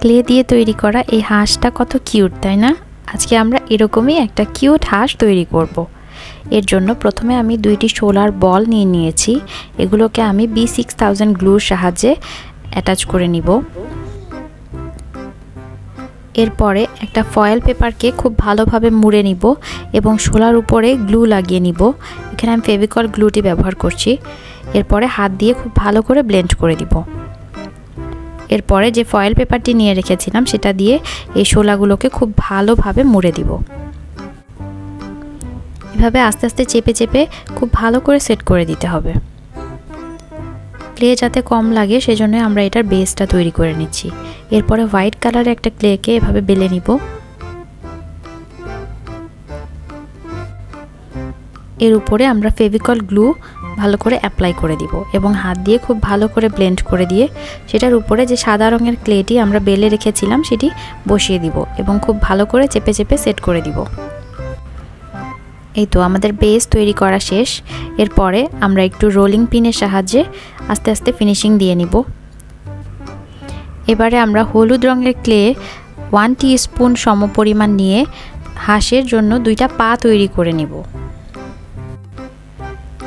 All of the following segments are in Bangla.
ক্লে দিয়ে তৈরি করা এই হাঁসটা কত কিউট, তাই না? আজকে আমরা এরকমই একটা কিউট হাঁস তৈরি করব। এর জন্য প্রথমে আমি 2টি সোলার বল নিয়ে নিয়েছি। এগুলোকে আমি B6000 গ্লুর সাহায্যে অ্যাটাচ করে নিব। এরপরে একটা ফয়েল পেপারকে খুব ভালোভাবে মুড়ে নিব এবং শোলার উপরে গ্লু লাগিয়ে নিব। এখানে আমি ফেভিকল গ্লুটি ব্যবহার করছি। এরপরে হাত দিয়ে খুব ভালো করে ব্লেন্ড করে দিব। এরপরে যে ফয়েল পেপারটি নিয়ে রেখেছিলাম সেটা দিয়ে এই শোলাগুলোকে খুব ভালোভাবে মুড়ে দিব। এভাবে আস্তে আস্তে চেপে চেপে খুব ভালো করে সেট করে দিতে হবে। ক্লে যাতে কম লাগে সেজন্য আমরা এটার বেসটা তৈরি করে নিচ্ছি। এরপরে হোয়াইট কালারের একটা ক্লেকে এভাবে বেলে নিব। এর উপরে আমরা ফেভিকল গ্লু ভালো করে অ্যাপ্লাই করে দিব এবং হাত দিয়ে খুব ভালো করে ব্লেন্ড করে দিয়ে সেটার উপরে যে সাদা রঙের ক্লেটি আমরা বেলে রেখেছিলাম সেটি বসিয়ে দিব এবং খুব ভালো করে চেপে চেপে সেট করে দিব। এই তো আমাদের বেস তৈরি করা শেষ। এরপরে আমরা একটু রোলিং পিনের সাহায্যে আস্তে আস্তে ফিনিশিং দিয়ে নিব। এবারে আমরা হলুদ রঙের ক্লে 1 টিস্পুন সমপরিমাণ নিয়ে হাঁসের জন্য 2টা পা তৈরি করে নিব।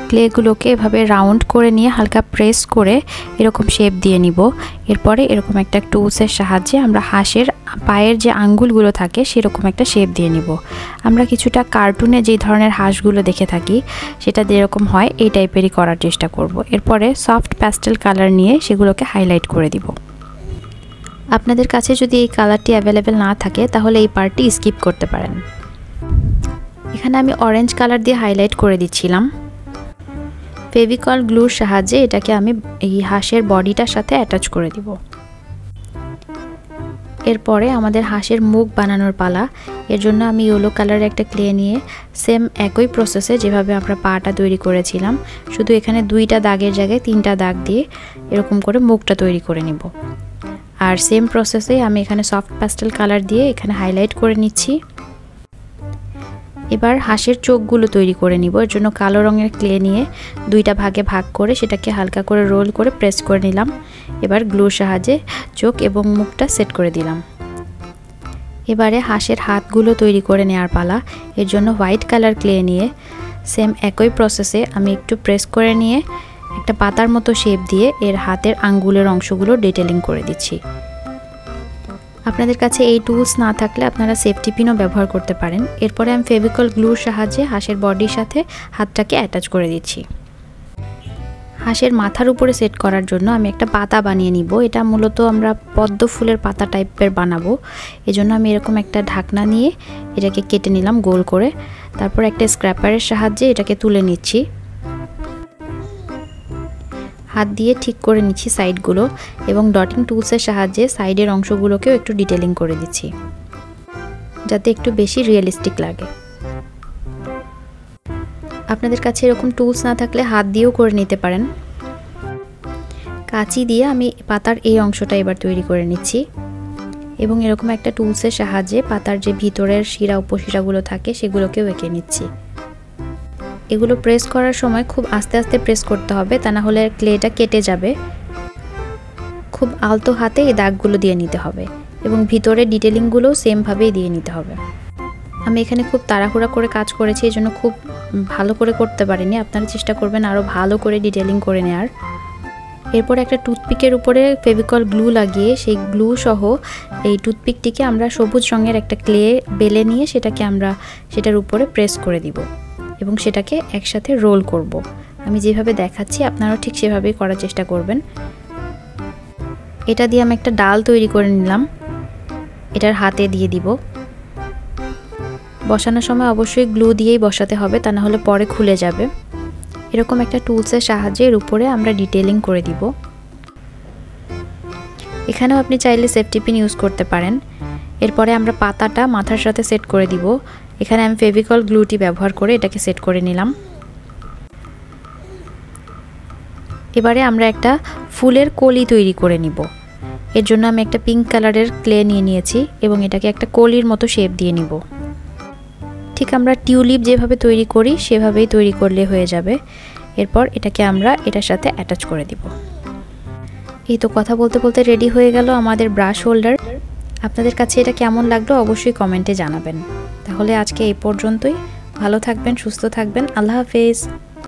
ক্লেগুলোকে এভাবে রাউন্ড করে নিয়ে হালকা প্রেস করে এরকম শেপ দিয়ে নিব। এরপরে এরকম একটা টুলসের সাহায্যে আমরা হাঁসের পায়ের যে আঙ্গুলগুলো থাকে সেরকম একটা শেপ দিয়ে নিব। আমরা কিছুটা কার্টুনে যে ধরনের হাঁসগুলো দেখে থাকি সেটা যেরকম হয় এই টাইপেরই করার চেষ্টা করব। এরপরে সফট প্যাস্টেল কালার নিয়ে সেগুলোকে হাইলাইট করে দিব। আপনাদের কাছে যদি এই কালারটি অ্যাভেলেবেল না থাকে তাহলে এই পার্টটি স্কিপ করতে পারেন। এখানে আমি অরেঞ্জ কালার দিয়ে হাইলাইট করে দিচ্ছিলাম। ফেভিকল গ্লুর সাহায্যে এটাকে আমি এই হাঁসের বডিটার সাথে অ্যাটাচ করে দিব। এরপরে আমাদের হাঁসের মুখ বানানোর পালা। এর জন্য আমি ইয়েলো কালারের একটা ক্লে নিয়ে সেম একই প্রসেসে যেভাবে আমরা পাটা তৈরি করেছিলাম, শুধু এখানে 2টা দাগের জায়গায় 3টা দাগ দিয়ে এরকম করে মুখটা তৈরি করে নিব। আর সেম প্রসেসে আমি এখানে সফট প্যাস্টেল কালার দিয়ে এখানে হাইলাইট করে নিচ্ছি। এবার হাঁসের চোখগুলো তৈরি করে নিব। এর জন্য কালো রঙের ক্লে নিয়ে 2টা ভাগে ভাগ করে সেটাকে হালকা করে রোল করে প্রেস করে নিলাম। এবার গ্লুর সাহায্যে চোখ এবং মুখটা সেট করে দিলাম। এবারে হাঁসের হাতগুলো তৈরি করে নেওয়ার পালা। এর জন্য হোয়াইট কালার ক্লে নিয়ে সেম একই প্রসেসে আমি একটু প্রেস করে নিয়ে একটা পাতার মতো শেপ দিয়ে এর হাতের আঙ্গুলের অংশগুলো ডিটেলিং করে দিচ্ছি। আপনাদের কাছে এই টুলস না থাকলে আপনারা সেফটি পিনও ব্যবহার করতে পারেন। এরপরে আমি ফেভিকল গ্লুর সাহায্যে হাঁসের বডির সাথে হাতটাকে অ্যাটাচ করে দিচ্ছি। হাঁসের মাথার উপরে সেট করার জন্য আমি একটা পাতা বানিয়ে নিব। এটা মূলত আমরা পদ্ম ফুলের পাতা টাইপের বানাবো। এজন্য আমি এরকম একটা ঢাকনা নিয়ে এটাকে কেটে নিলাম গোল করে। তারপর একটা স্ক্র্যাপারের সাহায্যে এটাকে তুলে নিচ্ছি। হাত দিয়ে ঠিক করে নিচ্ছি সাইডগুলো এবং ডটিং টুলসের সাহায্যে সাইডের অংশগুলোকেও একটু ডিটেলিং করে দিচ্ছি যাতে একটু বেশি রিয়েলিস্টিক লাগে। আপনাদের কাছে এরকম টুলস না থাকলে হাত দিয়েও করে নিতে পারেন। কাঁচি দিয়ে আমি পাতার এই অংশটা এবার তৈরি করে নিচ্ছি এবং এরকম একটা টুলসের সাহায্যে পাতার যে ভিতরের শিরা উপশিরাগুলো থাকে সেগুলোকেও এঁকে নিচ্ছি। এগুলো প্রেস করার সময় খুব আস্তে আস্তে প্রেস করতে হবে, তা না হলে ক্লেটা কেটে যাবে। খুব আলতো হাতে এই দাগগুলো দিয়ে নিতে হবে এবং ভিতরে ডিটেলিংগুলো সেমভাবেই দিয়ে নিতে হবে। আমি এখানে খুব তাড়াহুড়া করে কাজ করেছি, এই জন্য খুব ভালো করে করতে পারিনি। আপনারা চেষ্টা করবেন আরও ভালো করে ডিটেলিং করে নেওয়ার। এরপর একটা টুথপিকের উপরে ফেভিকল গ্লু লাগিয়ে সেই গ্লু সহ এই টুথপিকটিকে আমরা সবুজ রঙের একটা ক্লে বেলে নিয়ে সেটাকে আমরা সেটার উপরে প্রেস করে দিব এবং সেটাকে একসাথে রোল করব। আমি যেভাবে দেখাচ্ছি আপনারাও ঠিক সেভাবেই করার চেষ্টা করবেন। এটা দিয়ে আমি একটা ডাল তৈরি করে নিলাম, এটার হাতে দিয়ে দিব। বসানোর সময় অবশ্যই গ্লু দিয়েই বসাতে হবে, তা না হলে পরে খুলে যাবে। এরকম একটা টুলসের সাহায্যে এর উপরে আমরা ডিটেলিং করে দিব। এখানেও আপনি চাইলে সেফটি পিন ইউজ করতে পারেন। এরপরে আমরা পাতাটা মাথার সাথে সেট করে দিব। এখানে আমি ফেভিকল গ্লুটি ব্যবহার করে এটাকে সেট করে নিলাম। এবারে আমরা একটা ফুলের কলি তৈরি করে নিব। এর জন্য আমি একটা পিঙ্ক কালারের ক্লে নিয়ে নিয়েছি এবং এটাকে একটা কলির মতো শেপ দিয়ে নিব। ঠিক আমরা টিউলিপ যেভাবে তৈরি করি সেভাবেই তৈরি করলে হয়ে যাবে। এরপর এটাকে আমরা এটার সাথে অ্যাটাচ করে দিব। এই তো কথা বলতে বলতে রেডি হয়ে গেল আমাদের ব্রাশ হোল্ডার। আপনাদের কাছে এটা কেমন লাগলো অবশ্যই কমেন্টে জানাবেন। তাহলে আজকে এই পর্যন্তই। ভালো থাকবেন, সুস্থ থাকবেন। আল্লাহ হাফেজ।